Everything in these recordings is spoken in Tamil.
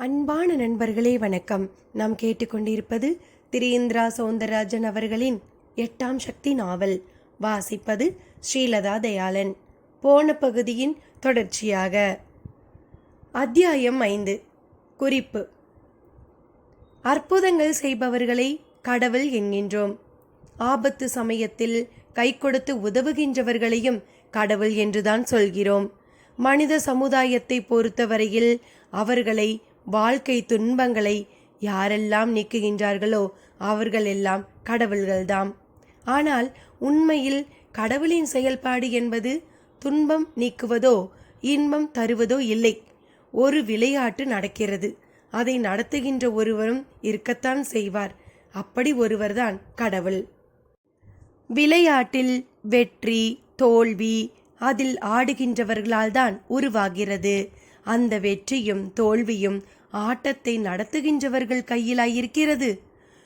அன்பான நண்பர்களே வணக்கம். நாம் கேட்டுக்கொண்டிருப்பது திரேந்திரா சௌந்தரராஜன் அவர்களின் 8ஆம் சக்தி நாவல். வாசிப்பது ஸ்ரீலதா தயாளன். போன பகுதியின் தொடர்ச்சியாக. அத்தியாயம் 5. குறிப்பு. அற்புதங்கள் செய்பவர்களை கடவுள் என்கின்றோம். ஆபத்து சமயத்தில் கை கொடுத்து உதவுகின்றவர்களையும் கடவுள் என்றுதான் சொல்கிறோம். மனித சமுதாயத்தை பொறுத்தவரையில் அவர்களை வாழ்க்கை துன்பங்களை யாரெல்லாம் நீக்குகின்றார்களோ அவர்கள் எல்லாம் கடவுள்கள்தாம். ஆனால் உண்மையில் கடவுளின் செயல்பாடு என்பது துன்பம் நீக்குவதோ இன்பம் தருவதோ இல்லை. ஒரு விளையாட்டு நடக்கிறது. அதை நடத்துகின்ற ஒருவரும் இருக்கத்தான் செய்வார். அப்படி ஒருவர்தான் கடவுள். விளையாட்டில் வெற்றி தோல்வி அதில் ஆடுகின்றவர்களால் தான் உருவாகிறது. அந்த வெற்றியும் தோல்வியும் ஆட்டத்தை நடத்துகின்றவர்கள் கையிலாயிருக்கிறது.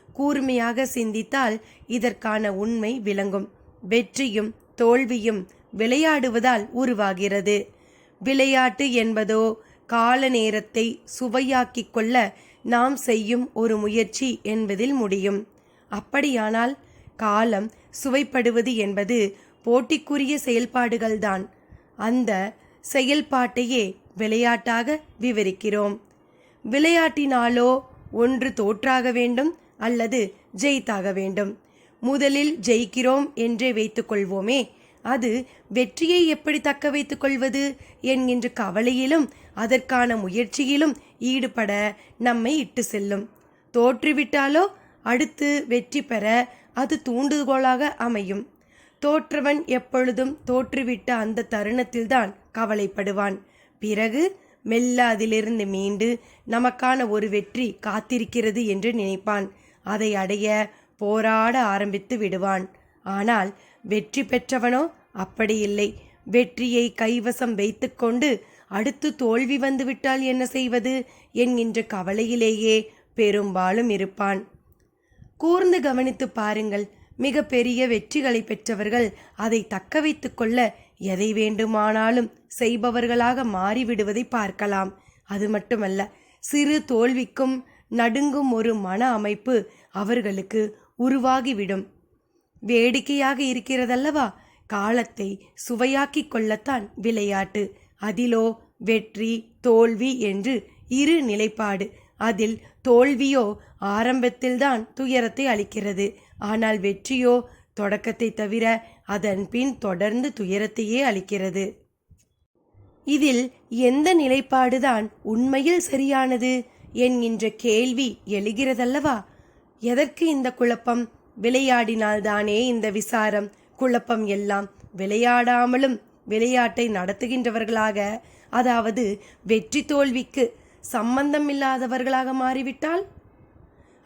கூர்மையாக சிந்தித்தால் இதற்கான உண்மை விளங்கும். வெற்றியும் தோல்வியும் விளையாடுவதால் உருவாகிறது. விளையாட்டு என்பதோ கால நேரத்தை சுவையாக்கிக் கொள்ள நாம் செய்யும் ஒரு முயற்சி என்பதில் முடியும். அப்படியானால் காலம் சுவைப்படுவது என்பது போட்டிக்குரிய செயல்பாடுகள்தான். அந்த செயல்பாட்டையே விளையாட்டாக விவரிக்கிறோம். விளையாட்டினாலோ ஒன்று தோற்றாக வேண்டும் அல்லது ஜெயித்தாக வேண்டும். முதலில் ஜெயிக்கிறோம் என்றே வைத்துக்கொள்வோமே, அது வெற்றியை எப்படி தக்க வைத்துக் கொள்வது என்கின்ற கவலையிலும் அதற்கான முயற்சியிலும் ஈடுபட நம்மை இட்டு செல்லும். தோற்றுவிட்டாலோ அடுத்து வெற்றி பெற அது தூண்டுகோலாக அமையும். தோற்றவன் எப்பொழுதும் தோற்றுவிட்ட அந்த தருணத்தில்தான் கவலைப்படுவான். பிறகு மெல்ல அதிலிருந்து மீண்டு நமக்கான ஒரு வெற்றி காத்திருக்கிறது என்று நினைப்பான். அதை அடைய போராட ஆரம்பித்து விடுவான். ஆனால் வெற்றி பெற்றவனோ அப்படி இல்லை. வெற்றியை கைவசம் வைத்துக்கொண்டு அடுத்து தோல்வி வந்துவிட்டால் என்ன செய்வது என்கின்ற கவலையிலேயே பெரும்பாலும் இருப்பான். கூர்ந்து கவனித்து பாருங்கள். மிக பெரிய வெற்றிகளை பெற்றவர்கள் அதை தக்க வைத்து கொள்ள எதை வேண்டுமானாலும் செய்பவர்களாக மாறிவிடுவதை பார்க்கலாம். அது மட்டுமல்ல, சிறு தோல்விக்கும் நடுங்கும் ஒரு மன அமைப்பு அவர்களுக்கு உருவாகிவிடும். வேடிக்கையாக இருக்கிறதல்லவா? காலத்தை சுவையாக்கி கொள்ளத்தான் விளையாட்டு. அதிலோ வெற்றி தோல்வி என்று இரு நிலைப்பாடு. அதில் தோல்வியோ ஆரம்பத்தில்தான் துயரத்தை அளிக்கிறது. ஆனால் வெற்றியோ தொடக்கத்தை தவிர அதன் பின் தொடர்ந்து துயரத்தையே அளிக்கிறது. இதில் எந்த நிலைப்பாடுதான் உண்மையில் சரியானது என்கின்ற கேள்வி எழுகிறதல்லவா? எதற்கு இந்த குழப்பம்? விளையாடினால்தானே இந்த விசாரம் குழப்பம் எல்லாம். விளையாடாமலும் விளையாட்டை நடத்துகின்றவர்களாக, அதாவது வெற்றி தோல்விக்கு சம்பந்தம் இல்லாதவர்களாக மாறிவிட்டால்,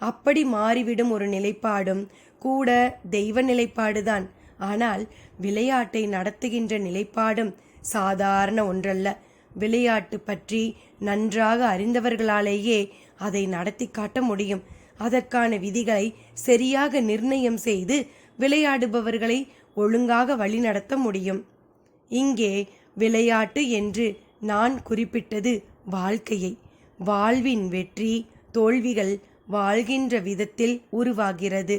அப்படி மாறிவிடும் ஒரு நிலைப்பாடும் கூட தெய்வ நிலைப்பாடுதான். ஆனால் விளையாட்டை நடத்துகின்ற நிலைப்பாடும் சாதாரண ஒன்றல்ல. விளையாட்டு பற்றி நன்றாக அறிந்தவர்களாலேயே அதை நடத்தி காட்ட முடியும். அதற்கான விதிகளை சரியாக நிர்ணயம் செய்து விளையாடுபவர்களை ஒழுங்காக வழிநடத்த முடியும். இங்கே விளையாட்டு என்று நான் குறிப்பிட்டது வாழ்க்கையை. வாழ்வின் வெற்றி தோல்விகள் வாழ்கின்ற விதத்தில் உருவாகிறது.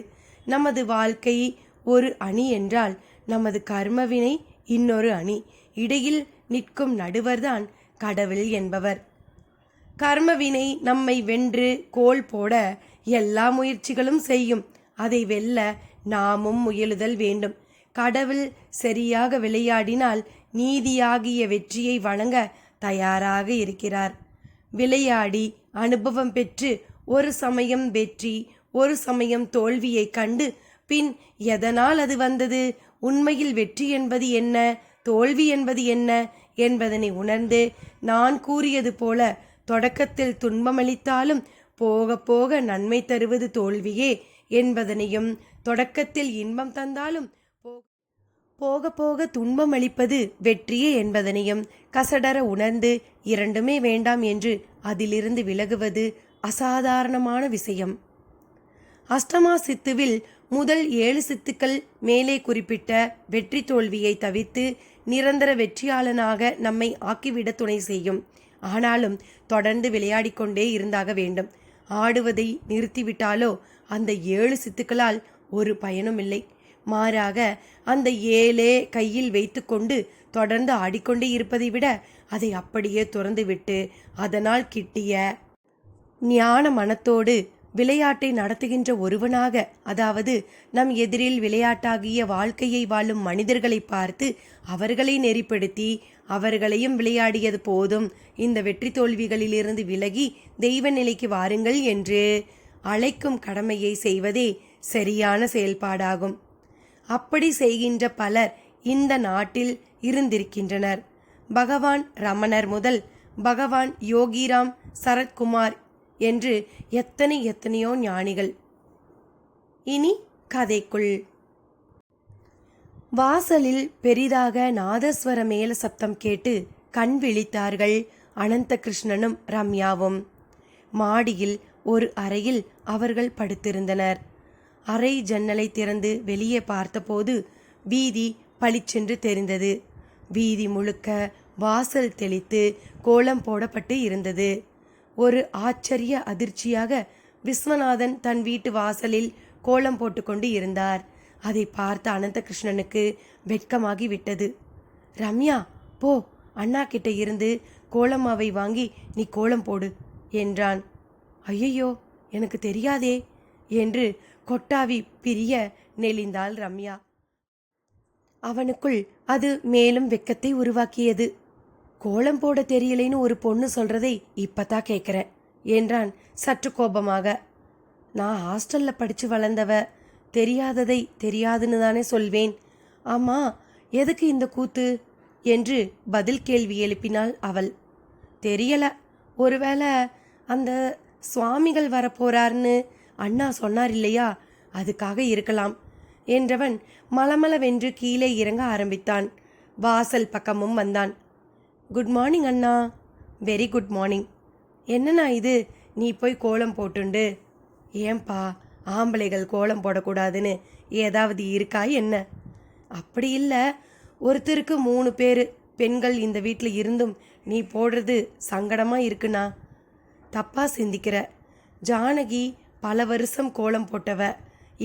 நமது வாழ்க்கை ஒரு அணி என்றால் நமது கர்மவினை இன்னொரு அணி. இடையில் நிற்கும் நடுவர்தான் கடவுள் என்பவர். கர்மவினை நம்மை வென்று கோல் போட எல்லா முயற்சிகளும் செய்யும். அதை வெல்ல நாமும் முயலுதல் வேண்டும். கடவுள் சரியாக விளையாடினால் நீதியாகிய வெற்றியை வழங்க தயாராக இருக்கிறார். விளையாடி அனுபவம் பெற்று ஒரு சமயம் வெற்றி ஒரு சமயம் தோல்வியை கண்டு பின் எதனால் அது வந்தது, உண்மையில் வெற்றி என்பது என்ன தோல்வி என்பது என்ன என்பதனை உணர்ந்து, நான் கூறியது போல தொடக்கத்தில் துன்பமளித்தாலும் போக போக நன்மை தருவது தோல்வியே என்பதனையும், தொடக்கத்தில் இன்பம் தந்தாலும் போக போக துன்பம் அளிப்பது வெற்றியே என்பதனையும் கசடர உணர்ந்து இரண்டுமே வேண்டாம் என்று அதிலிருந்து விலகுவது அசாதாரணமான விஷயம். அஷ்டமா சித்துவில் முதல் 7 சித்துக்கள் மேலே குறிப்பிட்ட வெற்றி தோல்வியை தவிர்த்து நிரந்தர வெற்றியாளனாக நம்மை ஆக்கிவிட துணை செய்யும். ஆனாலும் தொடர்ந்து விளையாடிக் கொண்டே இருந்தாக வேண்டும். ஆடுவதை நிறுத்திவிட்டாலோ அந்த 7 சித்துக்களால் ஒரு பயனும் இல்லை. மாறாக அந்த 7 கையில் வைத்துக்கொண்டு தொடர்ந்து ஆடிக்கொண்டே இருப்பதை விட அதை அப்படியே துறந்துவிட்டு அதனால் கிட்டிய ஞான மனத்தோடு விளையாட்டை நடத்துகின்ற ஒருவனாக, அதாவது நம் எதிரில் விளையாட்டாகிய வாழ்க்கையை வாழும் மனிதர்களை பார்த்து அவர்களை நெறிப்படுத்தி அவர்களையும் விளையாடியது போதும், இந்த வெற்றி தோல்விகளிலிருந்து விலகி தெய்வ நிலைக்கு வாருங்கள் என்று அழைக்கும் கடமையை செய்வதே சரியான செயல்பாடாகும். அப்படி செய்கின்ற பலர் இந்த நாட்டில் இருந்திருக்கின்றனர். பகவான் ரமணர் முதல் பகவான் யோகிராம் சரத்குமார் என்று எத்தனையோ ஞானிகள். இனி கதைக்குள். வாசலில் பெரிதாக நாதஸ்வர மேல சப்தம் கேட்டு கண் விழித்தார்கள் அனந்த கிருஷ்ணனும் ரம்யாவும். மாடியில் ஒரு அறையில் அவர்கள் படுத்திருந்தனர். அறை ஜன்னலை திறந்து வெளியே பார்த்தபோது வீதி பளிச்சென்று தெரிந்தது. வீதி முழுக்க வாசல் தெளித்து கோலம் போடப்பட்டு இருந்தது. ஒரு ஆச்சரிய அதிர்ச்சியாக விஸ்வநாதன் தன் வீட்டு வாசலில் கோலம் போட்டுக்கொண்டு இருந்தார். அதை பார்த்த அனந்த கிருஷ்ணனுக்கு வெட்கமாகி விட்டது. ரம்யா, போ, அண்ணா கிட்ட இருந்து கோலமாவை வாங்கி நீ கோலம் போடு என்றான். ஐயையோ, எனக்கு தெரியாதே என்று கொட்டாவி பிரிய நெளிந்தாள் ரம்யா. அவனுக்குள் அது மேலும் வெக்கத்தை உருவாக்கியது. கோலம் போட தெரியலைன்னு ஒரு பொண்ணு சொல்றதை இப்பதான் கேட்குறேன் என்றான் சற்று கோபமாக. நான் ஹாஸ்டல்ல படிச்சு வளர்ந்தவ, தெரியாததை தெரியாதுன்னு தானே சொல்வேன். ஆமா, எதுக்கு இந்த கூத்து என்று பதில் கேள்வி எழுப்பினாள் அவள். தெரியல, ஒருவேளை அந்த சுவாமிகள் வரப்போறார்னு அண்ணா சொன்னார் இல்லையா, அதுக்காக இருக்கலாம் என்றவன் மலமளவென்று கீழே இறங்க ஆரம்பித்தான். வாசல் பக்கமும் வந்தான். குட் மார்னிங் அண்ணா. Very good morning. என்னண்ணா இது, நீ போய் கோலம் போட்டுண்டு? ஏன்பா, ஆம்பளைகள் கோலம் போடக்கூடாதுன்னு ஏதாவது இருக்கா என்ன? அப்படி இல்லை, ஒருத்தருக்கு 3 பேர் பெண்கள் இந்த வீட்டில் இருந்தும் நீ போடுறது சங்கடமாக இருக்குண்ணா. தப்பாக சிந்திக்கிற. ஜானகி பல வருஷம் கோலம் போட்டவ,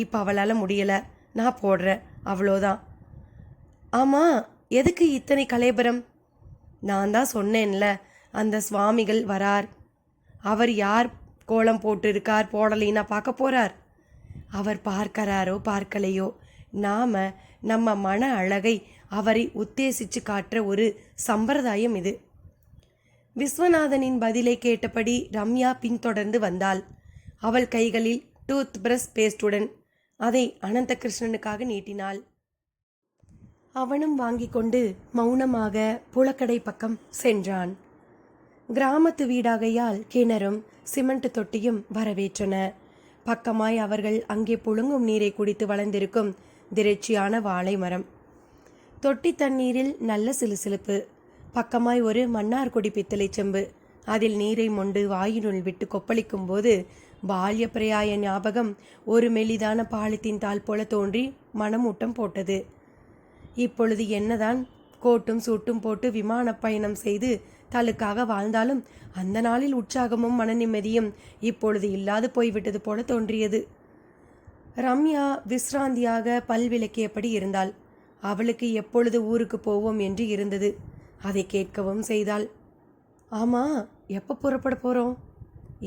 இப்போ அவளால் முடியலை, நான் போடுறேன், அவ்வளோதான். ஆமாம், எதுக்கு இத்தனை கலேபரம்? நான் தான் சொன்னேன்ல, அந்த சுவாமிகள் வரார். அவர் யார் கோலம் போட்டிருக்கார் போடலைன்னா பார்க்க போகிறார். அவர் பார்க்கறாரோ பார்க்கலையோ, நாம் நம்ம மன அழகை அவரை உத்தேசித்து காட்டுற ஒரு சம்பிரதாயம் இது. விஸ்வநாதனின் பதிலை கேட்டபடி ரம்யா பின்தொடர்ந்து வந்தாள். அவள் கைகளில் டூத் பிரஷ் பேஸ்டுடன் அதை அனந்த கிருஷ்ணனுக்காக நீட்டினாள். அவனும் வாங்கி கொண்டு மௌனமாக புலக்கடை பக்கம் சென்றான். கிராமத்து வீடாகையால் கிணறும் சிமெண்ட் தொட்டியும் வரவேற்றன. பக்கமாய் அவர்கள் அங்கே புழுங்கும் நீரை குடித்து வளர்ந்திருக்கும் திரைச்சியான வாழை மரம். தொட்டி தண்ணீரில் நல்ல சிலுசிலுப்பு. பக்கமாய் ஒரு மன்னார்குடி பித்தளை செம்பு. அதில் நீரை மொண்டு வாயினுள் விட்டு கொப்பளிக்கும் போது பால்ய பிரயாய ஞாபகம் ஒரு மெலிதான பாலித்தீன் தாள் போல தோன்றி மனமூட்டம் போட்டது. இப்பொழுது என்னதான் கோட்டும் சூட்டும் போட்டு விமான பயணம் செய்து தலுக்காக வாழ்ந்தாலும் அந்த நாளில் உற்சாகமும் மன நிம்மதியும் இப்பொழுது இல்லாது போய்விட்டது போல தோன்றியது. ரம்யா விஸ்ராந்தியாக பல் விளக்கியபடி இருந்தாள். அவளுக்கு எப்பொழுது ஊருக்கு போவோம் என்று இருந்தது. அதை கேட்கவும் செய்தாள். ஆமா, எப்போ புறப்பட போகிறோம்?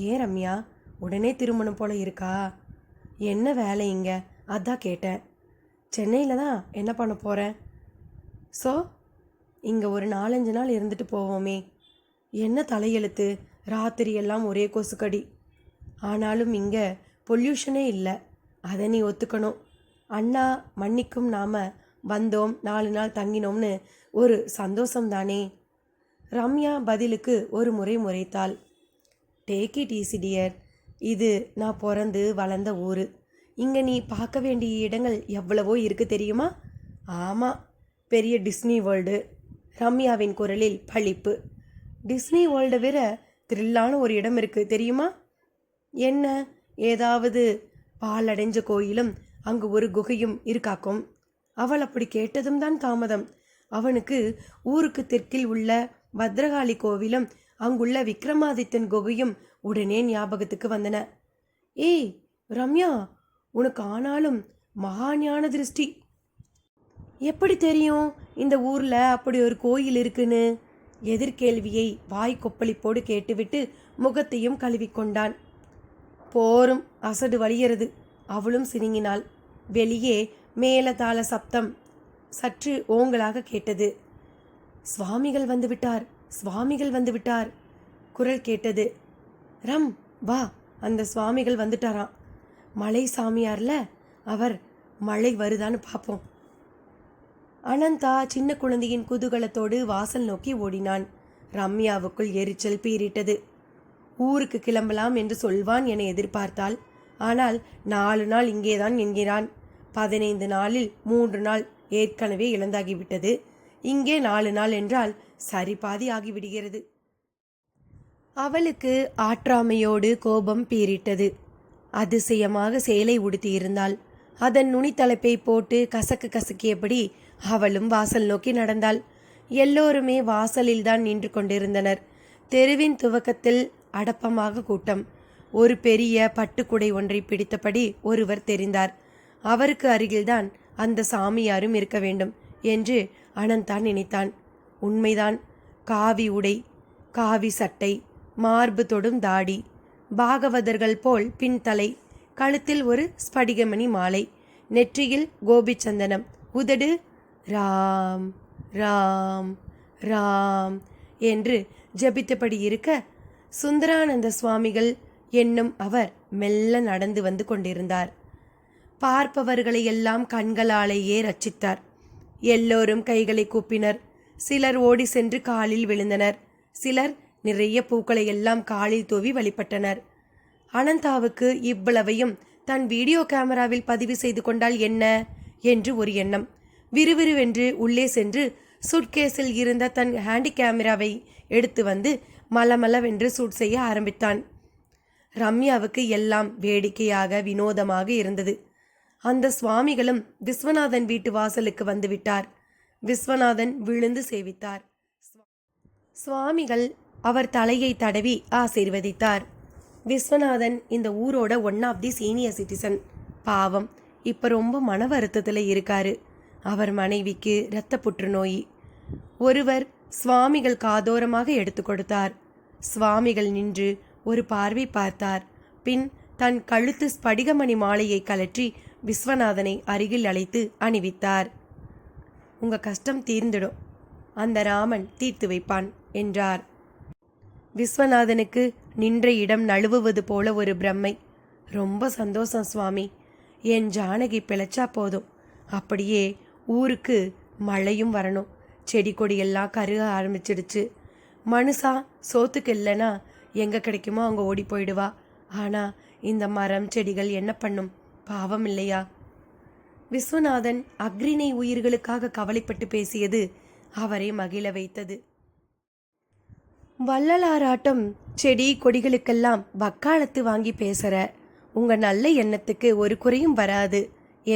ஏன் ரம்யா, உடனே திருமணம் போல இருக்கா? என்ன வேலை இங்க, அதான் கேட்டேன். சென்னையில் தான் என்ன பண்ண போகிறேன்? ஸோ இங்கே ஒரு 4-5 நாள் இருந்துட்டு போவோமே. என்ன தலையெழுத்து, ராத்திரி எல்லாம் ஒரே கொசுக்கடி. ஆனாலும் இங்கே பொல்யூஷனே இல்லை, அதை நீ ஒத்துக்கணும். அண்ணா மன்னிக்கும், நாம் வந்தோம் 4 நாள் தங்கினோம்னு ஒரு சந்தோஷம்தானே. ரம்யா பதிலுக்கு ஒரு முறை முறைத்தாள். டேக் இட் ஈஸி டியர், இது நான் பிறந்து வளர்ந்த ஊர். இங்கே நீ பார்க்க வேண்டிய இடங்கள் எவ்வளவோ இருக்குது தெரியுமா? ஆமாம், பெரிய டிஸ்னி வேர்ல்டு. ரம்யாவின் குரலில் பளிப்பு. டிஸ்னி வேர்ல்டை விட த்ரில்லான ஒரு இடம் இருக்குது தெரியுமா? என்ன? ஏதாவது பாலடைஞ்ச கோயிலும் அங்கு ஒரு குகையும் இருக்காக்கும். அவள் அப்படி கேட்டதும் தான் தாமதம். அவனுக்கு ஊருக்கு தெற்கில் உள்ள பத்ரகாளி கோவிலும் அங்குள்ள விக்ரமாதித்தன் குகையும் உடனே ஞாபகத்துக்கு வந்தன. ஏய் ரம்யா, உனக்கு ஆனாலும் மகா ஞான திருஷ்டி. எப்படி தெரியும் இந்த ஊர்ல அப்படி ஒரு கோயில் இருக்குன்னு? எதிர்கேள்வியை வாய் கொப்பளிப்போடு கேட்டுவிட்டு முகத்தையும் கழுவிக்கொண்டான். போரும், அசடு வலிகிறது. அவளும் சினுங்கினாள். வெளியே மேலதாள சப்தம் சற்று ஓங்கலாக கேட்டது. சுவாமிகள் வந்துவிட்டார், சுவாமிகள் வந்துவிட்டார் குரல் கேட்டது. ரம் வா, அந்த சுவாமிகள் வந்துட்டாராம். மலை சாமியார்ல அவர், மழை வருதான்னு பார்ப்போம். அனந்தா சின்ன குழந்தையின் குதூகலத்தோடு வாசல் நோக்கி ஓடினான். ரம்யாவுக்குள் எரிச்சல் பீறிட்டது. ஊருக்கு கிளம்பலாம் என்று சொல்வான் என எதிர்பார்த்தாள். ஆனால் 4 நாள் இங்கேதான் என்கிறான். 15 நாளில் 3 நாள் ஏற்கனவே இழந்தாகிவிட்டது. இங்கே 4 நாள் என்றால் சரிபாதி ஆகிவிடுகிறது. அவளுக்கு ஆற்றாமையோடு கோபம் பீறிட்டது. அதிசயமாக சேலை உடுத்தியிருந்தாள். அதன் நுனித்தலைப்பை போட்டு கசக்கு கசக்கியபடி அவளும் வாசல் நோக்கி நடந்தாள். எல்லோருமே வாசலில்தான் நின்று கொண்டிருந்தனர். தெருவின் துவக்கத்தில் அடப்பமாக கூட்டம். ஒரு பெரிய பட்டுக்குடை ஒன்றை பிடித்தபடி ஒருவர் தெரிந்தார். அவருக்கு அருகில்தான் அந்த சாமியாரும் இருக்க வேண்டும் என்று அனந்தான் நினைத்தான். உண்மைதான். காவி உடை, காவி சட்டை, மார்பு தொடும் தாடி, பாகவதர்கள் போல் பின்தலை, கழுத்தில் ஒரு ஸ்படிகமணி மாலை, நெற்றியில் கோபிச்சந்தனம், உதடு ராம் ராம் ராம் என்று ஜபித்தபடி இருக்க, சுந்தரானந்த சுவாமிகள் என்னும் அவர் மெல்ல நடந்து வந்து கொண்டிருந்தார். பார்ப்பவர்களை எல்லாம் கண்களாலேயே ரட்சித்தார். எல்லோரும் கைகளை கூப்பினர். சிலர் ஓடி சென்று காலில் விழுந்தனர். சிலர் நிறைய பூக்களை எல்லாம் காலில் தூவி வழிபட்டனர். அனந்தாவுக்கு இவ்வளவையும் தன் வீடியோ கேமராவில் பதிவு செய்து கொண்டால் என்ன என்று ஒரு எண்ணம். விறுவிறுவென்று உள்ளே சென்று சூட்கேஸில் இருந்த தன் ஹேண்டி கேமராவை எடுத்து வந்து மலமளவென்று சூட் செய்ய ஆரம்பித்தான். ரம்யாவுக்கு எல்லாம் வேடிக்கையாக வினோதமாக இருந்தது. அந்த சுவாமிகளும் விஸ்வநாதன் வீட்டு வாசலுக்கு வந்துவிட்டார். விஸ்வநாதன் விழுந்து சேவித்தார். சுவாமிகள் அவர் தலையை தடவி ஆசீர்வதித்தார். விஸ்வநாதன் இந்த ஊரோட one of the senior citizen. பாவம், இப்போ ரொம்ப மன வருத்தத்தில் இருக்காரு. அவர் மனைவிக்கு இரத்த புற்றுநோய். ஒருவர் சுவாமிகள் காதோரமாக எடுத்து கொடுத்தார். சுவாமிகள் நின்று ஒரு பார்வை பார்த்தார். பின் தன் கழுத்து ஸ்படிகமணி மாலையை கலற்றி விஸ்வநாதனை அருகில் அழைத்து அணிவித்தார். உங்க கஷ்டம் தீர்ந்திடும், அந்த ராமன் தீர்த்து வைப்பான் என்றார். விஸ்வநாதனுக்கு நின்ற இடம் நழுவுவது போல ஒரு பிரம்மை. ரொம்ப சந்தோஷம் சுவாமி, என் ஜானகி பிழைச்சா போதும். அப்படியே ஊருக்கு மழையும் வரணும். செடி கொடியெல்லாம் கருக ஆரம்பிச்சிடுச்சு. மனுஷா சோத்துக்கு இல்லைன்னா எங்கே கிடைக்குமோ அங்கே ஓடி போயிடுவா. ஆனால் இந்த மரம் செடிகள் என்ன பண்ணும்? பாவம் இல்லையா? விஸ்வநாதன் அக்ரிணை உயிர்களுக்காக கவலைப்பட்டு பேசியது அவரை மகிழ வைத்தது. வள்ளலாராட்டம் செடி கொடிகளுக்கெல்லாம் வக்காலத்து வாங்கி பேசுற உங்க நல்ல எண்ணத்துக்கு ஒரு குறையும் வராது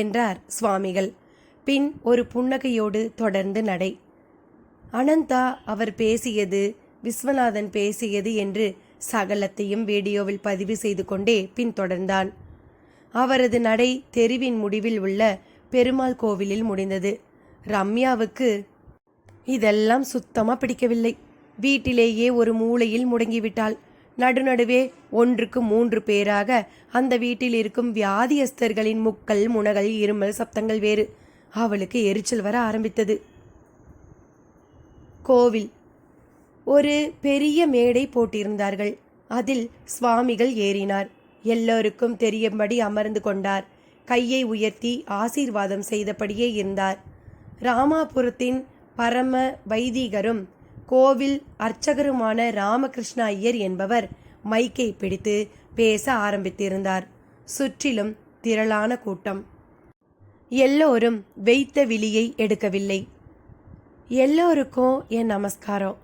என்றார் சுவாமிகள். பின் ஒரு புன்னகையோடு தொடர்ந்து நடை. அனந்தா அவர் பேசியது, விஸ்வநாதன் பேசியது என்று சகலத்தையும் வீடியோவில் பதிவு செய்து கொண்டே பின்தொடர்ந்தான். அவரது நடை தெருவின் முடிவில் உள்ள பெருமாள் கோவிலில் முடிந்தது. ரம்யாவுக்கு இதெல்லாம் சுத்தமா பிடிக்கவில்லை. வீட்டிலேயே ஒரு மூலையில் முடங்கிவிட்டாள். நடுநடுவே 1க்கு 3 பேராக அந்த வீட்டில் இருக்கும் வியாதியஸ்தர்களின் முக்கல் முனகல் இருமல் சப்தங்கள் வேறு. அவளுக்கு எரிச்சல் வர ஆரம்பித்தது. கோவில். ஒரு பெரிய மேடை போட்டிருந்தார்கள். அதில் சுவாமிகள் ஏறினார். எல்லோருக்கும் தெரியும்படி அமர்ந்து கொண்டார். கையை உயர்த்தி ஆசீர்வாதம் செய்தபடியே இருந்தார். ராமாபுரத்தின் பரம வைதிகரும் கோவில் அர்ச்சகருமான ராமகிருஷ்ண ஐயர் என்பவர் மைக்கை பிடித்து பேச ஆரம்பித்திருந்தார். சுற்றிலும் திரளான கூட்டம். எல்லோரும் வைத்த விழியை எடுக்கவில்லை. எல்லோருக்கும் என் நமஸ்காரம்.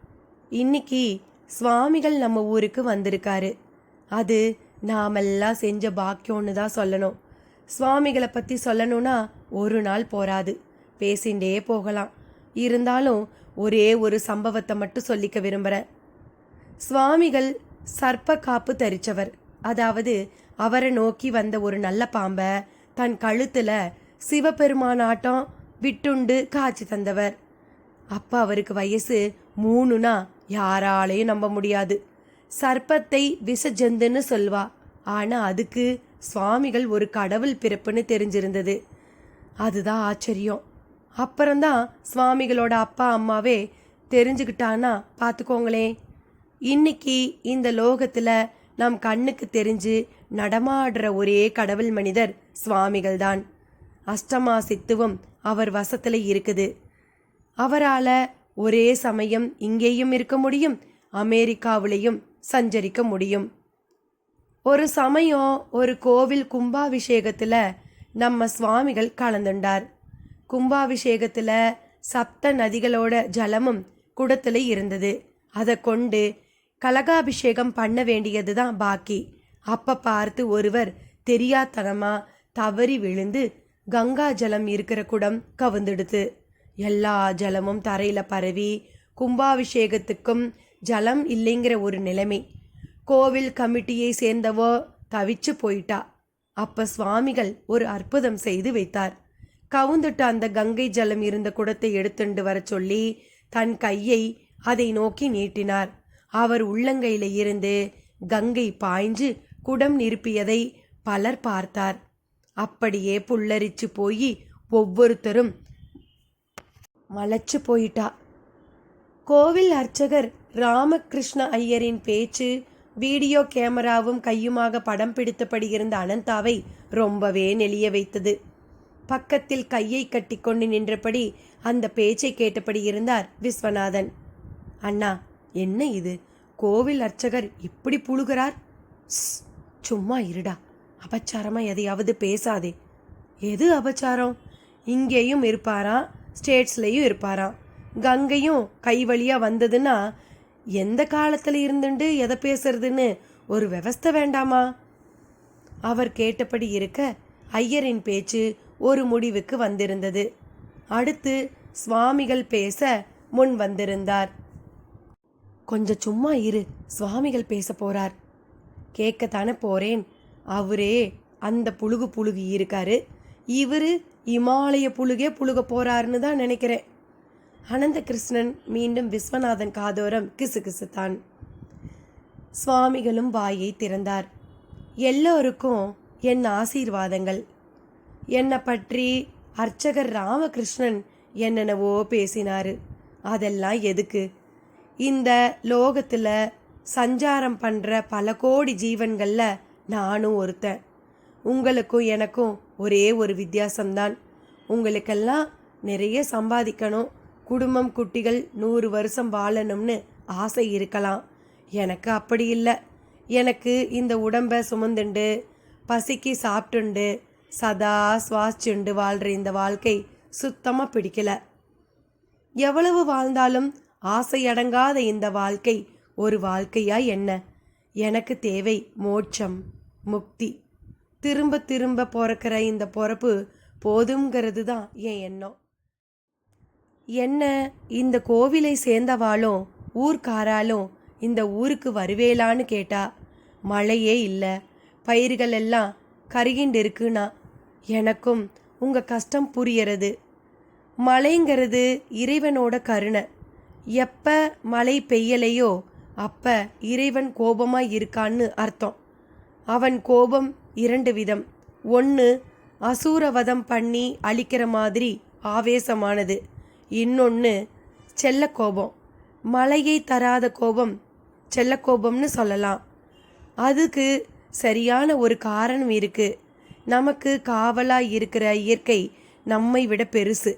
இன்னைக்கு சுவாமிகள் நம்ம ஊருக்கு வந்திருக்காரு. அது நாமெல்லாம் செஞ்ச பாக்கியம்னு தான் சொல்லணும். சுவாமிகளை பற்றி சொல்லணும்னா ஒரு நாள் போராது, பேசிண்டே போகலாம். இருந்தாலும் ஒரே ஒரு சம்பவத்தை மட்டும் சொல்லிக்க விரும்புகிறேன். சுவாமிகள் சர்ப்ப காப்பு தரிச்சவர். அதாவது அவரை நோக்கி வந்த ஒரு நல்ல பாம்பை தன் கழுத்துல சிவபெருமானாட்டம் விட்டுண்டு காட்சி தந்தவர். அப்ப அவருக்கு வயசு 3னா யாராலையும் நம்ப முடியாது. சர்ப்பத்தை விஷ ஜந்துன்னு சொல்வா. ஆனா அதுக்கு சுவாமிகள் ஒரு கடவுள் பிறப்புன்னு தெரிஞ்சிருந்தது. அதுதான் ஆச்சரியம். அப்புறம்தான் சுவாமிகளோட அப்பா அம்மாவே தெரிஞ்சுக்கிட்டான்னா பார்த்துக்கோங்களேன். இன்னைக்கு இந்த லோகத்துல நம் கண்ணுக்கு தெரிஞ்சு நடமாடுற ஒரே கடவுள் மனிதர் சுவாமிகள் தான். அஷ்டமா சித்துவம் அவர் வசத்துல இருக்குது. அவரால ஒரே சமயம் இங்கேயும் இருக்க முடியும், அமெரிக்காவிலையும் சஞ்சரிக்க முடியும். ஒரு சமயம் ஒரு கோவில் கும்பாபிஷேகத்துல நம்ம சுவாமிகள் கலந்துண்டார். கும்பாபிஷேகத்துல சப்த நதிகளோட ஜலமும் குடத்துல இருந்தது. அதை கொண்டு கலகாபிஷேகம் பண்ண வேண்டியது தான் பாக்கி. அப்ப பார்த்து ஒருவர் தெரியாத்தனமா தவறி விழுந்து கங்கா ஜலம் இருக்கிற குடம் கவுந்துடுது. எல்லா ஜலமும் தரையில பரவி கும்பாபிஷேகத்துக்கும் ஜலம் இல்லைங்கிற ஒரு நிலைமை. கோவில் கமிட்டியை சேர்ந்தவோ தவிச்சு போயிட்டா. அப்ப சுவாமிகள் ஒரு அற்புதம் செய்து வைத்தார். கவுந்துட்ட அந்த கங்கை ஜலம் இருந்த குடத்தை எடுத்துண்டு வர சொல்லி தன் கையை அதை நோக்கி நீட்டினார். அவர் உள்ளங்கையில இருந்து கங்கை பாய்ஞ்சு குடம் நிரப்பியதை பலர் பார்த்தார். அப்படியே புல்லரிச்சு போய் ஒவ்வொருத்தரும் மலைச்சு போயிட்டா. கோவில் அர்ச்சகர் ராமகிருஷ்ண ஐயரின் பேச்சு வீடியோ கேமராவும் கையுமாக படம் பிடித்தபடி இருந்த அனந்தாவை ரொம்பவே நெளிய வைத்தது. பக்கத்தில் கையை கட்டி கொண்டு நின்றபடி அந்த பேச்சை கேட்டபடி இருந்தார் விஸ்வநாதன். அண்ணா, என்ன இது? கோவில் அர்ச்சகர் இப்படி புழுகிறார்? சும்மா இருடா, அபச்சாரமா எதையாவது பேசாதே. எது அபச்சாரம்? இங்கேயும் இருப்பாராம், ஸ்டேட்ஸ்லேயும் இருப்பாராம். கங்கையும் கை வழியா வந்ததுன்னா எந்த காலத்தில் இருந்துட்டு எதை பேசுறதுன்னு ஒரு விவஸ்தை வேண்டாமா? அவர் கேட்டபடி இருக்க ஐயரின் பேச்சு ஒரு முடிவுக்கு வந்திருந்தது. அடுத்து சுவாமிகள் பேச முன் வந்திருந்தார். கொஞ்சம் சும்மா இரு, சுவாமிகள் பேச போறார். கேட்கத்தானே போறேன். அவரே அந்த புழுகு இருக்காரு, இவரு இமாலய புழுகே புழுக போறாருன்னு தான் நினைக்கிறேன். அனந்த கிருஷ்ணன் மீண்டும் விஸ்வநாதன் காதோரம் கிசுகிசுத்தான். சுவாமிகளும் வாயை திறந்தார். எல்லோருக்கும் என் ஆசீர்வாதங்கள். என்னை பற்றி அர்ச்சகர் ராமகிருஷ்ணன் என்னென்னவோ பேசினாரு. அதெல்லாம் எதுக்கு? இந்த லோகத்தில் சஞ்சாரம் பண்ணுற பல கோடி ஜீவன்களில் நானும் ஒருத்தன். உங்களுக்கும் எனக்கும் ஒரே ஒரு வித்தியாசம்தான். உங்களுக்கெல்லாம் நிறைய சம்பாதிக்கணும், குடும்பம் குட்டிகள் 100 வருஷம் வாழணும்னு ஆசை இருக்கலாம். எனக்கு அப்படி இல்லை. எனக்கு இந்த உடம்பை சுமந்துண்டு பசிக்கு சாப்பிட்டுண்டு சதா சுவாசிச்சுண்டு வாழ்கிற இந்த வாழ்க்கை சுத்தமாக பிடிக்கல. எவ்வளவு வாழ்ந்தாலும் ஆசையடங்காத இந்த வாழ்க்கை ஒரு வாழ்க்கையா என்ன? எனக்கு தேவை மோட்சம், முக்தி. திரும்ப திரும்ப பிறக்கிற இந்த பிறப்பு போதுங்கிறது தான் என் எண்ணம். என்ன இந்த கோவிலை சேர்ந்தவாளும் ஊர்க்காராலும் இந்த ஊருக்கு வருவேலான்னு கேட்டா மழையே இல்லை, பயிர்கள் எல்லாம் கருகிண்டு இருக்குன்னா எனக்கும் உங்கள் கஷ்டம் புரியறது. மழைங்கிறது இறைவனோட கருணை. எப்போ மழை பெய்யலையோ அப்போ இறைவன் கோபமாக இருக்கான்னு அர்த்தம். அவன் கோபம் 2 விதம். ஒன்று அசூரவதம் பண்ணி அழிக்கிற மாதிரி ஆவேசமானது. இன்னொன்று செல்ல கோபம். மழையை தராத கோபம் செல்ல கோபம்னு சொல்லலாம். அதுக்கு சரியான ஒரு காரணம் இருக்கு. நமக்கு காவலாக இருக்கிற இயற்கை நம்மை விட பெருசு.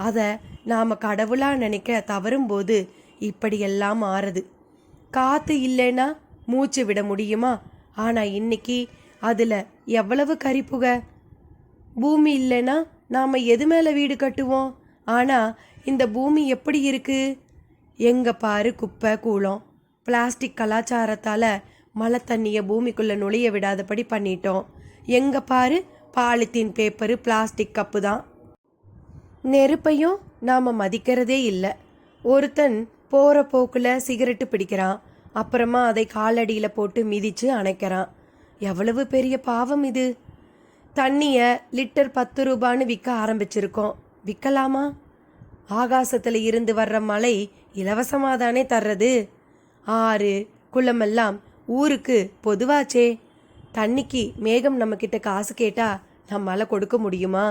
அதை நாம் கடவுளாக நினைக்க தவறும்போது இப்படியெல்லாம் ஆறுது. காற்று இல்லைன்னா மூச்சு விட முடியுமா? ஆனால் இன்னைக்கு அதில் எவ்வளவு கரிப்புக. பூமி இல்லைன்னா நாம் எது மேலே வீடு கட்டுவோம்? ஆனால் இந்த பூமி எப்படி இருக்கு? எங்கே பாரு குப்பை கூளம். பிளாஸ்டிக் கலாச்சாரத்தால் மழை தண்ணியை பூமிக்குள்ளே நுழைய விடாதபடி பண்ணிட்டோம். எங்கே பாரு பாலித்தீன் பேப்பரு, பிளாஸ்டிக் கப்பு தான். நெருப்பையும் நாம் மதிக்கிறதே இல்லை. ஒருத்தன் போகிற போக்கில் சிகரெட்டு பிடிக்கிறான், அப்புறமா அதை காலடியில் போட்டு மிதித்து அணைக்கிறான். எவ்வளவு பெரிய பாவம் இது! தண்ணியை லிட்டர் 10 ரூபான்னு விற்க ஆரம்பிச்சிருக்கோம். விற்கலாமா? ஆகாசத்தில் இருந்து வர்ற மழை இலவசமாக தானே தர்றது. ஆறு குளமெல்லாம் ஊருக்கு பொதுவாச்சே. தண்ணிக்கு மேகம் நம்மக்கிட்ட காசு கேட்டால் நம்மளால் கொடுக்க முடியுமா?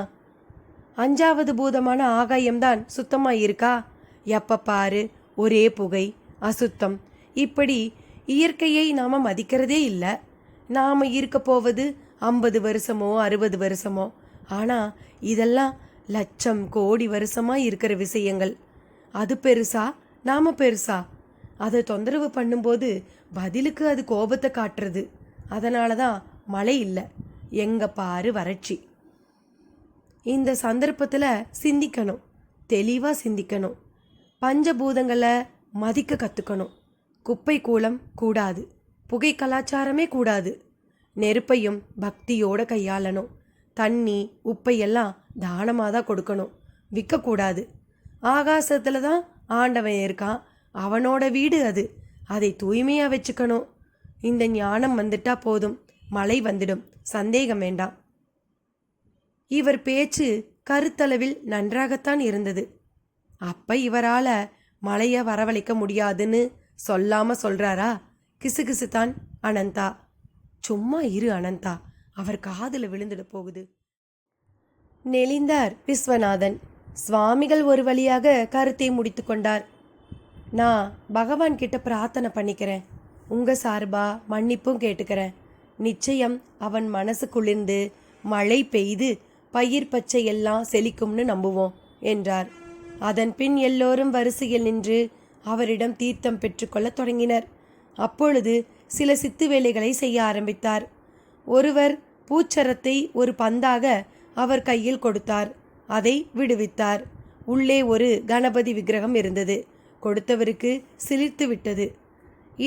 5வது பூதமான ஆகாயம்தான் சுத்தமாக இருக்கா? எப்போ பாரு ஒரே புகை, அசுத்தம். இப்படி இயற்கையை நாம் மதிக்கிறதே இல்லை. நாம் இருக்க போவது 50 வருஷமோ 60 வருஷமோ. ஆனால் இதெல்லாம் லட்சம் கோடி வருஷமாக இருக்கிற விஷயங்கள். அது பெருசா நாம் பெருசா? அதை தொந்தரவு பண்ணும்போது பதிலுக்கு அது கோபத்தை காட்டுறது. அதனால தான் மழை இல்லை, எங்கே பாரு வறட்சி. இந்த சந்தர்ப்பத்தில் சிந்திக்கணும், தெளிவாக சிந்திக்கணும். பஞ்சபூதங்களை மதிக்க கற்றுக்கணும். குப்பை கூலம் கூடாது, புகை கலாச்சாரமே கூடாது. நெருப்பையும் பக்தியோடு கையாளணும். தண்ணி உப்பையெல்லாம் தானமாக தான் கொடுக்கணும், விற்கக்கூடாது. ஆகாசத்தில் தான் ஆண்டவன் இருக்கான், அவனோட வீடு அது. அதை தூய்மையாக வச்சுக்கணும். இந்த ஞானம் வந்துட்டா போதும், மழை வந்துடும், சந்தேகம் வேண்டாம். இவர் பேச்சு கருத்தளவில் நன்றாகத்தான் இருந்தது. அப்ப இவரால் மழையை வரவழைக்க முடியாதுன்னு சொல்லாம சொல்றாரா? கிசுகிசுத்தான் அனந்தா. சும்மா இரு அனந்தா, அவர் காதில் விழுந்துட போகுது. நெளிந்தார் விஸ்வநாதன். சுவாமிகள் ஒரு வழியாக கருத்தை முடித்து கொண்டார். நான் பகவான் கிட்ட பிரார்த்தனை பண்ணிக்கிறேன், உங்க சார்பா மன்னிப்பும் கேட்டுக்கிறேன். நிச்சயம் அவன் மனசு குளிர்ந்து மழை பெய்து பயிர் பச்சை எல்லாம் செழிக்கும்னு நம்புவோம் என்றார். அதன் பின் எல்லோரும் வரிசையில் நின்று அவரிடம் தீர்த்தம் பெற்றுக்கொள்ள தொடங்கினர். அப்பொழுது சில சித்து வேலைகளை செய்ய ஆரம்பித்தார். ஒருவர் பூச்சரத்தை ஒரு பந்தாக அவர் கையில் கொடுத்தார். அதை விடுவித்தார். உள்ளே ஒரு கணபதி விக்கிரகம் இருந்தது. கொடுத்தவருக்கு சிலிர்த்து விட்டது.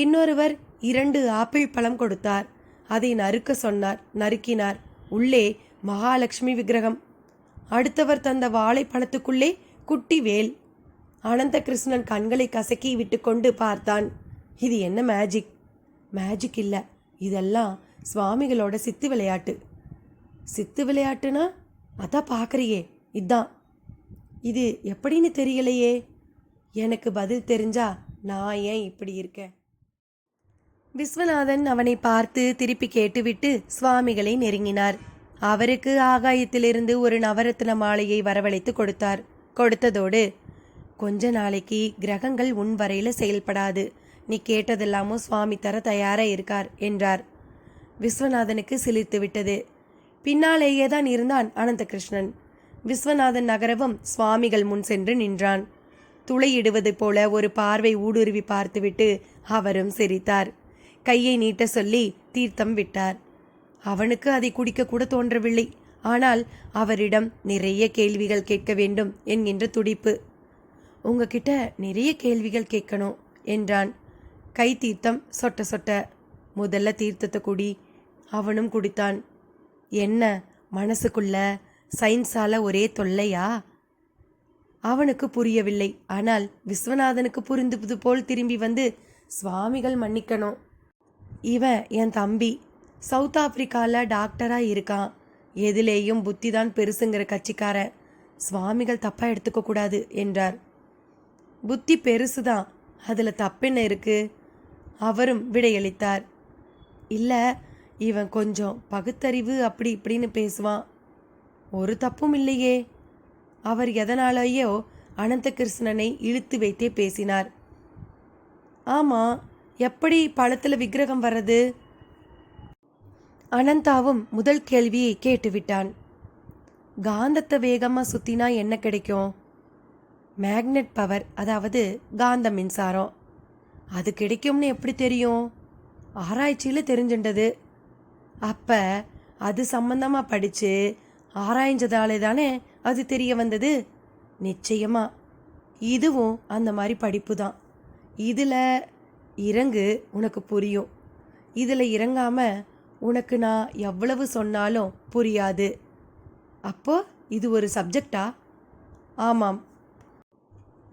இன்னொருவர் 2 ஆப்பிள் பழம் கொடுத்தார். அதை நறுக்க சொன்னார். நறுக்கினார். உள்ளே மகாலட்சுமி விக்கிரகம். அடுத்தவர் தந்த வாழைப்பழத்துக்குள்ளே குட்டி வேல். அனந்த கிருஷ்ணன் கண்களை கசக்கி விட்டு கொண்டு பார்த்தான். இது என்ன மேஜிக்? மேஜிக் இல்லை, இதெல்லாம் சுவாமிகளோட சித்து விளையாட்டு. சித்து விளையாட்டுனா அதான் பார்க்குறியே, இதான். இது எப்படின்னு தெரியலையே. எனக்கு பதில் தெரிஞ்சா நான் ஏன் இப்படி இருக்கேன்? விஸ்வநாதன் அவனை பார்த்து திருப்பி கேட்டுவிட்டு சுவாமிகளை நெருங்கினார். அவருக்கு ஆகாயத்திலிருந்து ஒரு நவரத்ன மாலையை வரவழைத்து கொடுத்தார். கொடுத்ததோடு, கொஞ்ச நாளைக்கு கிரகங்கள் உன் வரையில் செயல்படாது, நீ கேட்டதெல்லாமும் சுவாமி தர தயாராக இருக்கார் என்றார். விஸ்வநாதனுக்கு சிலிர்த்து விட்டது. பின்னாலேயே தான் இருந்தான் அனந்த கிருஷ்ணன். விஸ்வநாதன் நகரவும் சுவாமிகள் முன் சென்று நின்றான். துளையிடுவது போல ஒரு பார்வை ஊடுருவி பார்த்துவிட்டு அவரும் சிரித்தார். கையை நீட்ட சொல்லி தீர்த்தம் விட்டார். அவனுக்கு அதை குடிக்க கூட தோன்றவில்லை. ஆனால் அவரிடம் நிறைய கேள்விகள் கேட்க வேண்டும் என்கின்ற துடிப்பு. உங்ககிட்ட நிறைய கேள்விகள் கேட்கணும் என்றான். கை தீர்த்தம் சொட்ட சொட்ட. முதல்ல தீர்த்தத்தை குடி. அவனும் குடித்தான். என்ன மனசுக்குள்ள சயின்ஸால ஒரே தொல்லையா? அவனுக்கு புரியவில்லை. ஆனால் விஸ்வநாதனுக்கு புரிந்தது போல் திரும்பி வந்து, சுவாமிகள் மன்னிக்கணும், இவன் என் தம்பி, சவுத் ஆப்பிரிக்காவில் டாக்டராக இருக்கான், எதிலேயும் புத்தி தான் பெருசுங்கிற கட்சிக்காரன், சுவாமிகள் தப்பாக எடுத்துக்கக்கூடாது என்றார். புத்தி பெருசு தான், அதில் தப்பென்ன இருக்கு? அவரும் விடையளித்தார். இல்லை, இவன் கொஞ்சம் பகுத்தறிவு அப்படி இப்படின்னு பேசுவான். ஒரு தப்பும் இல்லையே. அவர் எதனாலேயோ அனந்த கிருஷ்ணனை இழுத்து வைத்தே பேசினார். ஆமாம், எப்படி பழத்தில் விக்கிரகம் வர்றது? அனந்தாவும் முதல் கேள்வியை கேட்டுவிட்டான். காந்தத்தை வேகமாக சுற்றினா என்ன கிடைக்கும்? மேக்னெட் பவர், அதாவது காந்த மின்சாரம். அது கிடைக்கும்னு எப்படி தெரியும்? ஆராய்ச்சியில் தெரிஞ்சுண்டது. அப்போ அது சம்பந்தமாக படித்து ஆராய்ஞ்சதாலே தானே அது தெரிய வந்தது. நிச்சயமா இதுவும் அந்த மாதிரி படிப்பு தான். இதில் இறங்கு, உனக்கு புரியும். இதில் இறங்காமல் உனக்கு நான் எவ்வளவு சொன்னாலும் புரியாது. அப்போ இது ஒரு சப்ஜெக்டா? ஆமாம்.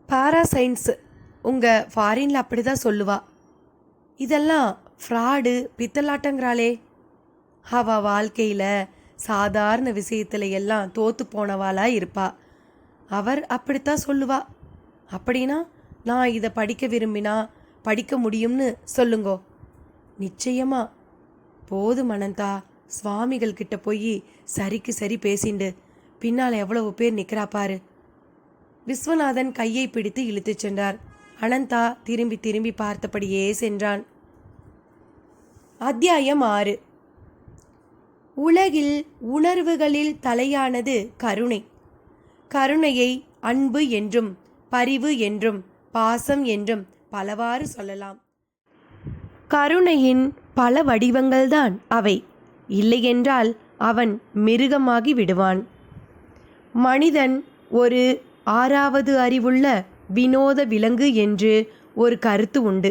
பாரா சயின்ஸ் உங்கள் ஃபாரினில் அப்படி தான் சொல்லுவா. இதெல்லாம் ஃப்ராடு பித்தலாட்டங்கிறாளே. அவ வாழ்க்கையில் சாதாரண விஷயத்துல எல்லாம் தோத்து போனவாளா இருப்பா. அவர் அப்படித்தான் சொல்லுவா. அப்படின்னா நான் இதை படிக்க விரும்பினா படிக்க முடியும்னு சொல்லுங்கோ. நிச்சயமா. போதும் அனந்தா, சுவாமிகள் கிட்ட போய் சரிக்கு சரி பேசிண்டு பின்னால் எவ்வளவு பேர் நிற்கிறா பாரு. விஸ்வநாதன் கையை பிடித்து இழுத்துச் சென்றார். அனந்தா திரும்பி திரும்பி பார்த்தபடியே சென்றான். அத்தியாயம் 6. உலகில் உணர்வுகளில் தலையானது கருணை. கருணையை அன்பு என்றும் பரிவு என்றும் பாசம் என்றும் பலவாறு சொல்லலாம். கருணையின் பல வடிவங்கள்தான் அவை. இல்லையென்றால் அவன் மிருகமாகி விடுவான். மனிதன் ஒரு 6வது அறிவுள்ள வினோத விலங்கு என்று ஒரு கருத்து உண்டு.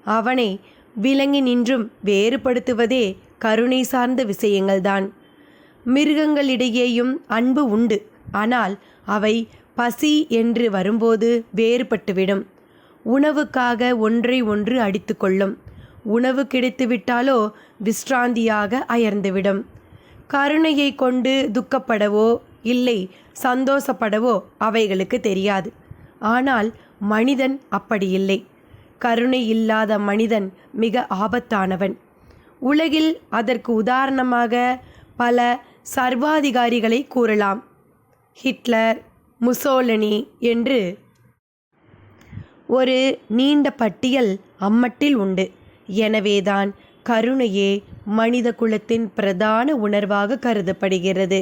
அவனை விலங்கினின்றும் வேறுபடுத்துவதே கருணை சார்ந்த விஷயங்கள்தான். மிருகங்களிடையேயும் அன்பு உண்டு. ஆனால் அவை பசி என்று வரும்போது வேறுபட்டுவிடும். உணவுக்காக ஒன்றை ஒன்று அடித்து கொள்ளும். உணவு கிடைத்துவிட்டாலோ விஸ்ராந்தியாக அயர்ந்துவிடும். கருணையை கொண்டு துக்கப்படவோ இல்லை சந்தோஷப்படவோ அவைகளுக்கு தெரியாது. ஆனால் மனிதன் அப்படி இல்லை. கருணை இல்லாத மனிதன் மிக ஆபத்தானவன். உலகில் அதற்கு உதாரணமாக பல சர்வாதிகாரிகளை கூறலாம். ஹிட்லர், முசோலினி என்று ஒரு நீண்ட பட்டியல் அம்மட்டில் உண்டு. எனவேதான் கருணையே மனித குலத்தின் பிரதான உணர்வாக கருதப்படுகிறது.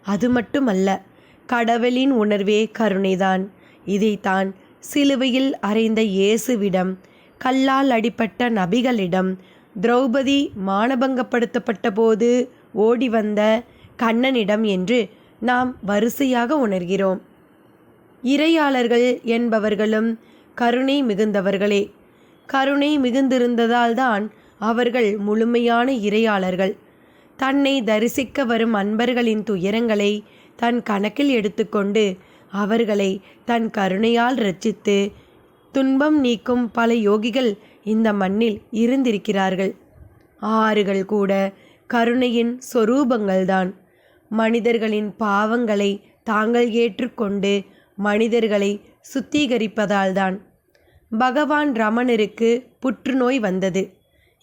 அது மட்டுமல்ல, கடவுளின் உணர்வே கருணைதான். இதைத்தான் சிலுவையில் அறைந்த இயேசுவிடம், கல்லால் அடிப்பட்ட நபிகளிடம், திரௌபதி மானபங்கப்படுத்தப்பட்ட போது ஓடி வந்த கண்ணனிடம் என்று நாம் வரிசையாக உணர்கிறோம். இறையாளர்கள் என்பவர்களும் கருணை மிகுந்தவர்களே. கருணை மிகுந்திருந்ததால்தான் அவர்கள் முழுமையான இறையாளர்கள். தன்னை தரிசிக்க வரும் அன்பர்களின் துயரங்களை தன் கணக்கில் எடுத்துக்கொண்டு அவர்களை தன் கருணையால் இரட்சித்து துன்பம் நீக்கும் பல யோகிகள் இந்த மண்ணில் இருந்திருக்கிறார்கள். ஆறுகள் கூட கருணையின் சொரூபங்கள்தான். மனிதர்களின் பாவங்களை தாங்கள் ஏற்றுக்கொண்டு மனிதர்களை சுத்திகரிப்பதால்தான். பகவான் ரமணருக்கு புற்றுநோய் வந்தது.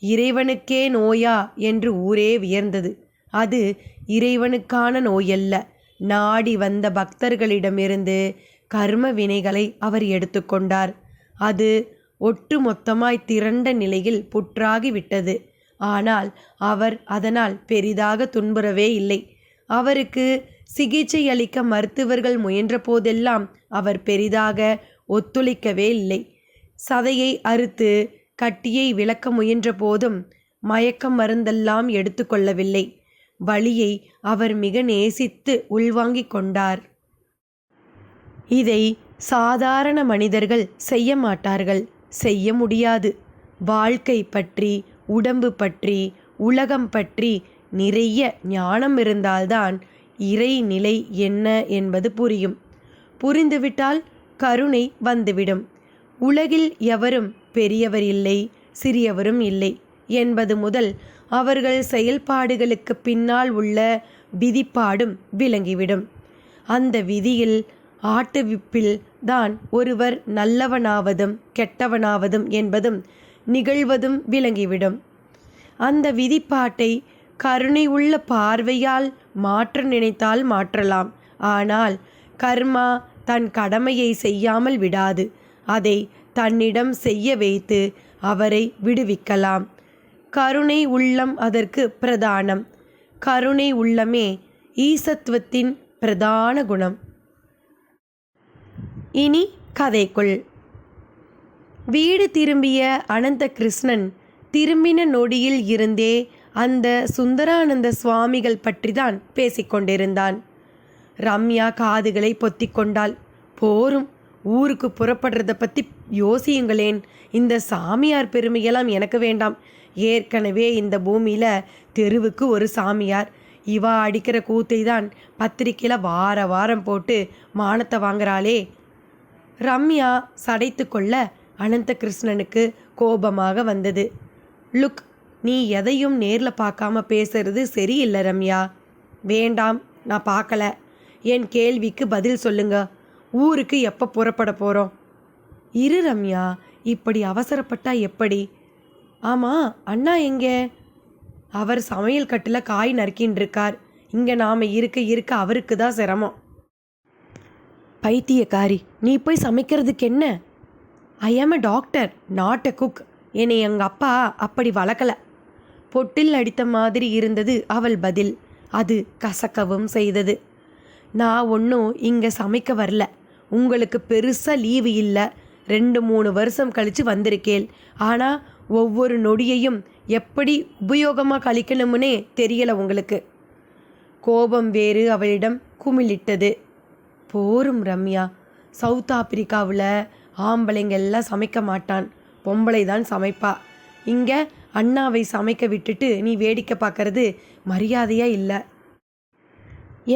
இறைவனுக்கே நோயா என்று ஊரே வியர்ந்தது. அது இறைவனுக்கான நோயல்ல. நாடி வந்த பக்தர்களிடமிருந்து கர்ம வினைகளை அவர் எடுத்துக்கொண்டார். அது ஒட்டு மொத்தமாய் திரண்ட நிலையில் புற்றாகிவிட்டது. ஆனால் அவர் அதனால் பெரிதாக துன்புறவே இல்லை. அவருக்கு சிகிச்சை அளிக்க மருத்துவர்கள் முயன்ற போதெல்லாம் அவர் பெரிதாக ஒத்துழைக்கவே இல்லை. சதையை அறுத்து கட்டியை விளக்க முயன்ற போதும் மயக்க மருந்தெல்லாம் எடுத்துக்கொள்ளவில்லை. வலியை அவர் மிக நேசித்து உள்வாங்கிக் கொண்டார். இதை சாதாரண மனிதர்கள் செய்ய மாட்டார்கள், செய்ய முடியாது. வாழ்க்கை பற்றி, உடம்பு பற்றி, உலகம் பற்றி நிறைய ஞானம் இருந்தால்தான் இறைநிலை என்ன என்பது புரியும். புரிந்துவிட்டால் கருணை வந்துவிடும். உலகில் எவரும் பெரியவர் இல்லை, சிறியவரும் இல்லை என்பது முதல் அவர்கள் செயல்பாடுகளுக்கு பின்னால் உள்ள விதிப்பாடும் விளங்கிவிடும். அந்த விதியில் ஆட்டுவிப்பில் தான் ஒருவர் நல்லவனாவதும் கெட்டவனாவதும் என்பதும் நிகழ்வதும் விளங்கிவிடும். அந்த விதிப்பாட்டை கருணை உள்ள பார்வையால் மாற்ற நினைத்தால் மாற்றலாம். ஆனால் கர்மா தன் கடமையை செய்யாமல் விடாது. அதை தன்னிடம் செய்ய வைத்து அவரை விடுவிக்கலாம். கருணை உள்ளம் அதற்கு பிரதானம். கருணை உள்ளமே ஈசத்துவத்தின் பிரதான குணம். இனி கதைக்குள். வீடு திரும்பிய அனந்த கிருஷ்ணன் திரும்பின நொடியில் இருந்தே அந்த சுந்தரானந்த சுவாமிகள் பற்றிதான் பேசிக்கொண்டிருந்தான். ரம்யா காதுகளை பொத்திக்கொண்டாள். போரும், ஊருக்கு புறப்படுறத பற்றி யோசியுங்களேன். இந்த சாமியார் பெருமையெல்லாம் எனக்கு வேண்டாம். ஏற்கனவே இந்த பூமியில் தெருவுக்கு ஒரு சாமியார். இவா அடிக்கிற கூத்தை தான் பத்திரிக்கையில் வார வாரம் போட்டு மானத்தை வாங்குறாளே. ரம்யா சடைத்து கொள்ள அனந்த கிருஷ்ணனுக்கு கோபமாக வந்தது. லுக், நீ எதையும் நேரில் பார்க்காம பேசுறது சரியில்லை ரம்யா. வேண்டாம், நான் பார்க்கல. என் கேள்விக்கு பதில் சொல்லுங்க. ஊருக்கு எப்போ புறப்பட போகிறோம்? இரு ரம்யா, இப்படி அவசரப்பட்டா எப்படி? ஆமாம், அண்ணா எங்கே? அவர் சமையல் கட்டில் காய் நறுக்கின்னு இருக்கார். இங்கே நாம் இருக்க இருக்க அவருக்கு தான் சிரமம். பைத்தியக்காரி, நீ போய் சமைக்கிறதுக்கு என்ன? ஐ ஆம் அ டாக்டர், நாட் அ குக். என்னை எங்கள் அப்பா அப்படி வளர்க்கலை. பொட்டில் அடித்த மாதிரி இருந்தது அவள் பதில். அது கசக்கவும் செய்தது. நான் ஒன்றும் இங்கே சமைக்க வரல. உங்களுக்கு பெருசாக லீவு இல்லை. 2-3 வருஷம் கழித்து வந்திருக்கேள். ஆனால் ஒவ்வொரு நொடியையும் எப்படி உபயோகமாக கழிக்கணும்னே தெரியலை உங்களுக்கு. கோபம் வேறு அவளிடம் குமிழிட்டது. போரும் ரம்யா, சவுத் ஆப்பிரிக்காவில் ஆம்பளைங்க எல்லாம் சமைக்க மாட்டான், பொம்பளை தான் சமைப்பா. இங்கே அண்ணாவை சமைக்க விட்டுட்டு நீ வேடிக்கை பார்க்கறது மரியாதையா இல்லை.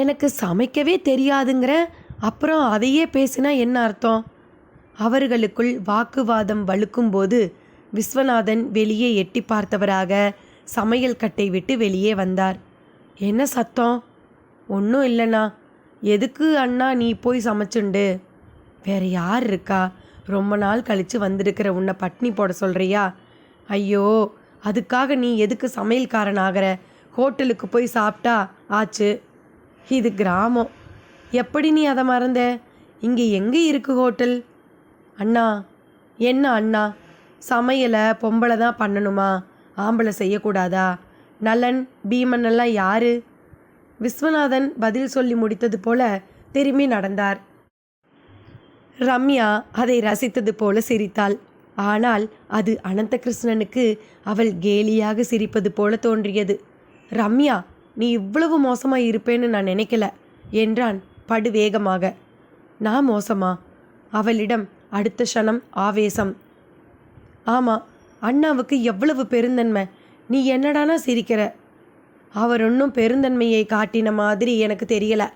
எனக்கு சமைக்கவே தெரியாதுங்கிற, அப்புறம் அதையே பேசினா என்ன அர்த்தம்? அவர்களுக்குள் வாக்குவாதம் வலுக்கும்போது விஸ்வநாதன் வெளியே எட்டி பார்த்தவராக சமையல் கட்டை விட்டு வெளியே வந்தார். என்ன சத்தம்? ஒன்றும் இல்லைண்ணா. எதுக்கு அண்ணா நீ போய் சமைச்சுண்டு? வேற யார் இருக்கா? ரொம்ப நாள் கழித்து வந்திருக்கிற உன்னை பட்னி போட சொல்கிறியா? ஐயோ, அதுக்காக நீ எதுக்கு சமையல்காரன் ஆகிற? ஹோட்டலுக்கு போய் சாப்பிட்டா ஆச்சு. இது கிராமம். எப்படி நீ அதை மறந்த? இங்கே எங்கே இருக்கு ஹோட்டல்? அண்ணா. என்ன அண்ணா? சமையலை பொம்பளை தான் பண்ணணுமா? ஆம்பளை செய்யக்கூடாதா? நலன், பீமன் எல்லாம் யாரு? விஸ்வநாதன் பதில் சொல்லி முடித்தது போல திரும்பி நடந்தார். ரம்யா அதை ரசித்தது போல சிரித்தாள். ஆனால் அது அனந்தகிருஷ்ணனுக்கு அவள் கேலியாக சிரிப்பது போல தோன்றியது. ரம்யா, நீ இவ்வளவு மோசமாக இருப்பேன்னு நான் நினைக்கல என்றான் படுவேகமாக. நான் மோசமா? அவளிடம் அடுத்த க்ஷணம் ஆவேசம். ஆமாம், அண்ணாவுக்கு எவ்வளவு பெருந்தன்மை. நீ என்னடானா சிரிக்கிற? அவர் ஒன்றும் பெருந்தன்மையை காட்டின மாதிரி எனக்கு தெரியலை.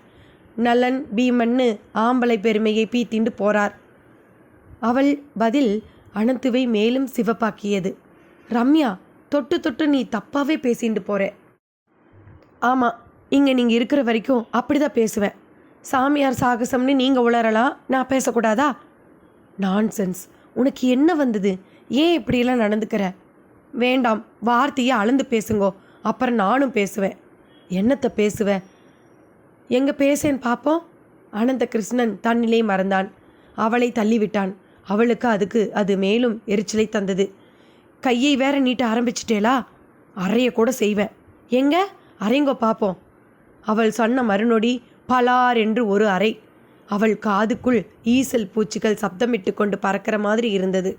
நலன், பீமன்னு ஆம்பளை பெருமையை பீத்திண்டு போறார். அவள் பதில் அனந்துவை மேலும் சிவப்பாக்கியது. ரம்யா, தொட்டு தொட்டு நீ தப்பாகவே பேசிட்டு போகிற. ஆமாம், இங்கே நீங்கள் இருக்கிற வரைக்கும் அப்படி தான் பேசுவேன். சாமியார் சாகசம்னு நீங்கள் உளரலாம், நான் பேசக்கூடாதா? நான்சென்ஸ். உனக்கு என்ன வந்தது? ஏன் இப்படியெல்லாம் நடந்துக்கிற? வேண்டாம், வார்த்தையை அளந்து பேசுங்கோ, அப்புறம் நானும் பேசுவேன். என்னத்தை பேசுவேன்? எங்கே பேசேன்னு பார்ப்போம். அனந்தகிருஷ்ணன் தன்னிலே மறந்தான். அவளை தள்ளிவிட்டான். அவளுக்கு அது மேலும் எரிச்சலை தந்தது. கையை வேற நீட்ட ஆரம்பிச்சிட்டேலா? அறைய கூட செய்வேன். எங்க அறைங்கோ பார்ப்போம். அவள் சொன்ன மறுநொடி பலார் என்று ஒரு அறை. அவள் காதுக்குள் ஈசல் பூச்சிகள் சப்தமிட்டு கொண்டு பறக்கிற மாதிரி இருந்தது.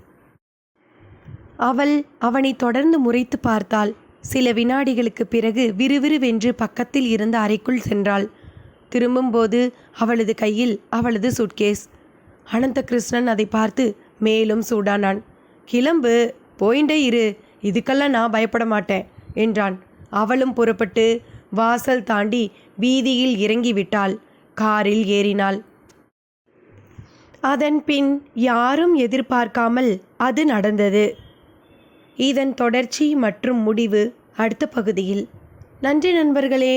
அவள் அவனை தொடர்ந்து முறைத்து பார்த்தாள். சில வினாடிகளுக்கு பிறகு விறுவிறுவென்று பக்கத்தில் இருந்த அறைக்குள் சென்றாள். திரும்பும்போது அவளது கையில் அவளது சூட்கேஸ். அனந்தகிருஷ்ணன் அதை பார்த்து மேலும் சூடானான். கிளம்பு, போயிண்டே இரு, இதுக்கெல்லாம் நான் பயப்பட மாட்டேன் என்றான். அவளும் புறப்பட்டு வாசல் தாண்டி வீதியில் இறங்கிவிட்டாள். காரில் ஏறினாள். அதன் பின் யாரும் எதிர்பார்க்காமல் அது நடந்தது. இதன் தொடர்ச்சி மற்றும் முடிவு அடுத்த பகுதியில். நன்றி நண்பர்களே.